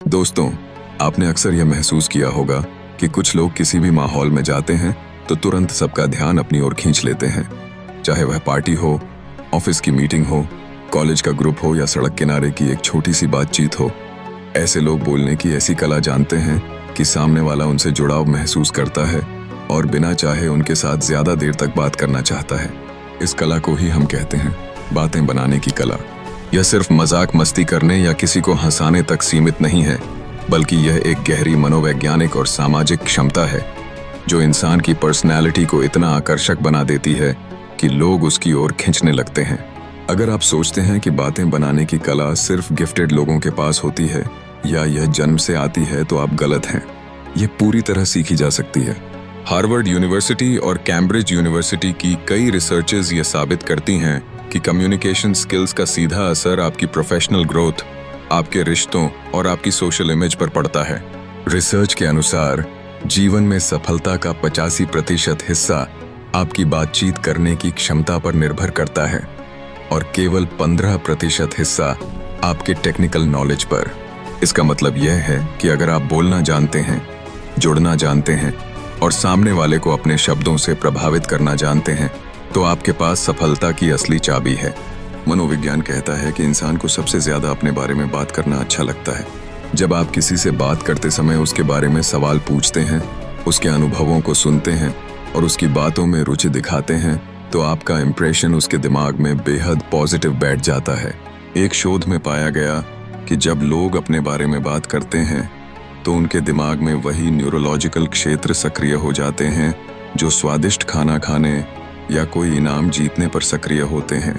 दोस्तों, आपने अक्सर यह महसूस किया होगा कि कुछ लोग किसी भी माहौल में जाते हैं तो तुरंत सबका ध्यान अपनी ओर खींच लेते हैं। चाहे वह पार्टी हो, ऑफिस की मीटिंग हो, कॉलेज का ग्रुप हो या सड़क किनारे की एक छोटी सी बातचीत हो। ऐसे लोग बोलने की ऐसी कला जानते हैं कि सामने वाला उनसे जुड़ाव महसूस करता है और बिना चाहे उनके साथ ज्यादा देर तक बात करना चाहता है। इस कला को ही हम कहते हैं बातें बनाने की कला। यह सिर्फ मजाक मस्ती करने या किसी को हंसाने तक सीमित नहीं है, बल्कि यह एक गहरी मनोवैज्ञानिक और सामाजिक क्षमता है जो इंसान की पर्सनैलिटी को इतना आकर्षक बना देती है कि लोग उसकी ओर खींचने लगते हैं। अगर आप सोचते हैं कि बातें बनाने की कला सिर्फ गिफ्टेड लोगों के पास होती है या यह जन्म से आती है, तो आप गलत हैं। यह पूरी तरह सीखी जा सकती है। हार्वर्ड यूनिवर्सिटी और कैम्ब्रिज यूनिवर्सिटी की कई रिसर्चेस ये साबित करती हैं कि कम्युनिकेशन स्किल्स का सीधा असर आपकी प्रोफेशनल ग्रोथ, आपके रिश्तों और आपकी सोशल इमेज पर पड़ता है। रिसर्च के अनुसार जीवन में सफलता का 85% हिस्सा आपकी बातचीत करने की क्षमता पर निर्भर करता है और केवल 15% हिस्सा आपके टेक्निकल नॉलेज पर। इसका मतलब यह है कि अगर आप बोलना जानते हैं, जुड़ना जानते हैं और सामने वाले को अपने शब्दों से प्रभावित करना जानते हैं, तो आपके पास सफलता की असली चाबी है। मनोविज्ञान कहता है कि इंसान को सबसे ज्यादा अपने बारे में बात करना अच्छा लगता है। जब आप किसी से बात करते समय उसके बारे में सवाल पूछते हैं, उसके अनुभवों को सुनते हैं और उसकी बातों में रुचि दिखाते हैं, तो आपका इंप्रेशन उसके दिमाग में बेहद पॉजिटिव बैठ जाता है। एक शोध में पाया गया कि जब लोग अपने बारे में बात करते हैं तो उनके दिमाग में वही न्यूरोलॉजिकल क्षेत्र सक्रिय हो जाते हैं जो स्वादिष्ट खाना खाने या कोई इनाम जीतने पर सक्रिय होते हैं।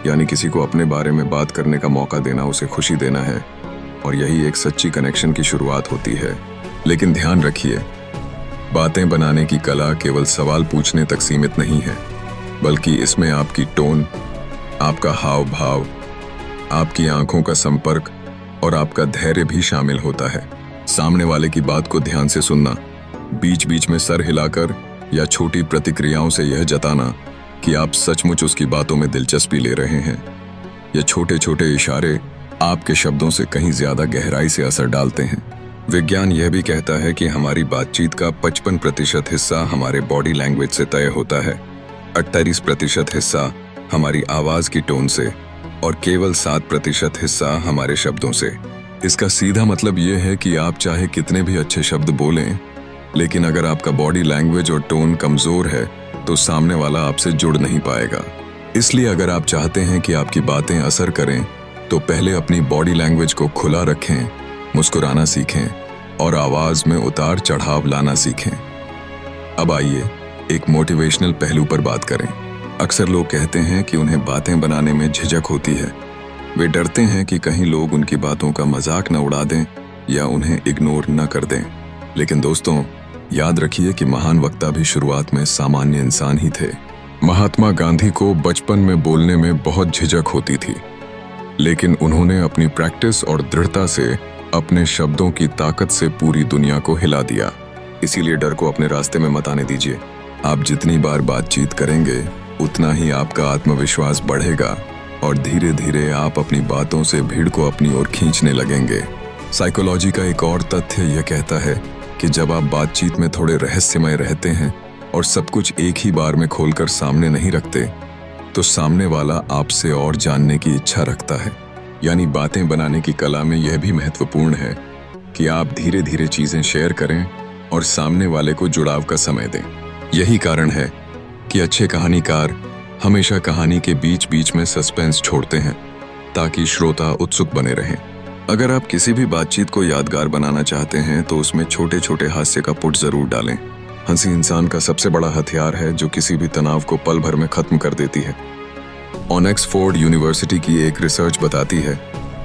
यानी किसी को अपने बारे में बात करने का मौका देना उसे खुशी देना है और यही एक सच्ची कनेक्शन की शुरुआत होती है। लेकिन ध्यान रखिए, बातें बनाने की कला केवल सवाल पूछने तक सीमित नहीं है, बल्कि इसमें आपकी टोन, आपका हाव भाव, आपकी आंखों का संपर्क और आपका धैर्य भी शामिल होता है। सामने वाले की बात को ध्यान से सुनना, बीच बीच में सर हिलाकर या छोटी प्रतिक्रियाओं से यह जताना कि आप सचमुच उसकी बातों में दिलचस्पी ले रहे हैं। ये छोटे छोटे इशारे आपके शब्दों से कहीं ज्यादा गहराई से असर डालते हैं। विज्ञान यह भी कहता है कि हमारी बातचीत का 55% हिस्सा हमारे बॉडी लैंग्वेज से तय होता है, 38% हिस्सा हमारी आवाज की टोन से और केवल 7% हिस्सा हमारे शब्दों से। इसका सीधा मतलब यह है कि आप चाहे कितने भी अच्छे शब्द बोलें, लेकिन अगर आपका बॉडी लैंग्वेज और टोन कमजोर है तो सामने वाला आपसे जुड़ नहीं पाएगा। इसलिए अगर आप चाहते हैं कि आपकी बातें असर करें, तो पहले अपनी बॉडी लैंग्वेज को खुला रखें, मुस्कुराना सीखें और आवाज में उतार चढ़ाव लाना सीखें। अब आइए एक मोटिवेशनल पहलू पर बात करें। अक्सर लोग कहते हैं कि उन्हें बातें बनाने में झिझक होती है। वे डरते हैं कि कहीं लोग उनकी बातों का मजाक न उड़ा दें या उन्हें इग्नोर न कर दें। लेकिन दोस्तों, याद रखिए कि महान वक्ता भी शुरुआत में सामान्य इंसान ही थे। महात्मा गांधी को बचपन में बोलने में बहुत झिझक होती थी, लेकिन उन्होंने अपनी प्रैक्टिस और दृढ़ता से अपने शब्दों की ताकत से पूरी दुनिया को हिला दिया। इसीलिए डर को अपने रास्ते में मत आने दीजिए। आप जितनी बार बातचीत करेंगे, उतना ही आपका आत्मविश्वास बढ़ेगा और धीरे धीरे आप अपनी बातों से भीड़ को अपनी ओर खींचने लगेंगे। साइकोलॉजी का एक और तथ्य यह कहता है कि जब आप बातचीत में थोड़े रहस्यमय रहते हैं और सब कुछ एक ही बार में खोलकर सामने नहीं रखते, तो सामने वाला आपसे और जानने की इच्छा रखता है। यानी बातें बनाने की कला में यह भी महत्वपूर्ण है कि आप धीरे धीरे चीजें शेयर करें और सामने वाले को जुड़ाव का समय दें। यही कारण है कि अच्छे कहानीकार हमेशा कहानी के बीच बीच में सस्पेंस छोड़ते हैं ताकि श्रोता उत्सुक बने रहें। अगर आप किसी भी बातचीत को यादगार बनाना चाहते हैं तो उसमें छोटे छोटे हास्य का पुट जरूर डालें। हंसी इंसान का सबसे बड़ा हथियार है जो किसी भी तनाव को पल भर में खत्म कर देती है। ऑक्सफोर्ड यूनिवर्सिटी की एक रिसर्च बताती है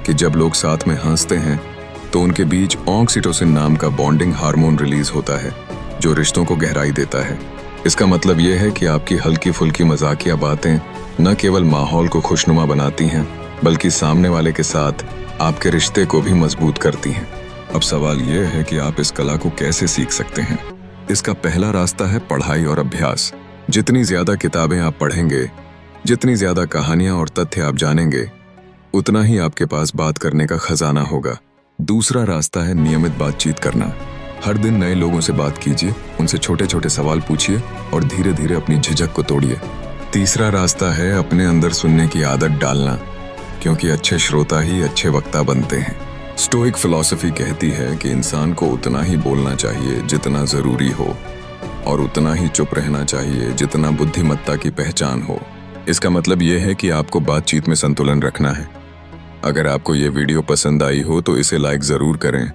कि जब लोग साथ में हंसते हैं तो उनके बीच ऑक्सीटोसिन नाम का बॉन्डिंग हार्मोन रिलीज होता है जो रिश्तों को गहराई देता है। इसका मतलब यह है कि आपकी हल्की फुल्की मजाकिया बातें न केवल माहौल को खुशनुमा बनाती हैं, बल्कि सामने वाले के साथ आपके रिश्ते को भी मजबूत करती हैं। अब सवाल यह है कि आप इस कला को कैसे सीख सकते हैं। इसका पहला रास्ता है पढ़ाई और अभ्यास। जितनी ज्यादा किताबें आप पढ़ेंगे, जितनी ज्यादा कहानियां और तथ्य आप जानेंगे, उतना ही आपके पास बात करने का खजाना होगा। दूसरा रास्ता है नियमित बातचीत करना। हर दिन नए लोगों से बात कीजिए, उनसे छोटे छोटे सवाल पूछिए और धीरे धीरे अपनी झिझक को तोड़िए। तीसरा रास्ता है अपने अंदर सुनने की आदत डालना, क्योंकि अच्छे श्रोता ही अच्छे वक्ता बनते हैं। स्टोइक फिलॉसफी कहती है कि इंसान को उतना ही बोलना चाहिए जितना जरूरी हो, और उतना ही चुप रहना चाहिए जितना बुद्धिमत्ता की पहचान हो। इसका मतलब यह है कि आपको बातचीत में संतुलन रखना है। अगर आपको ये वीडियो पसंद आई हो तो इसे लाइक जरूर करें।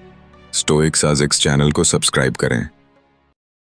स्टोइक साजिक्स चैनल को सब्सक्राइब करें।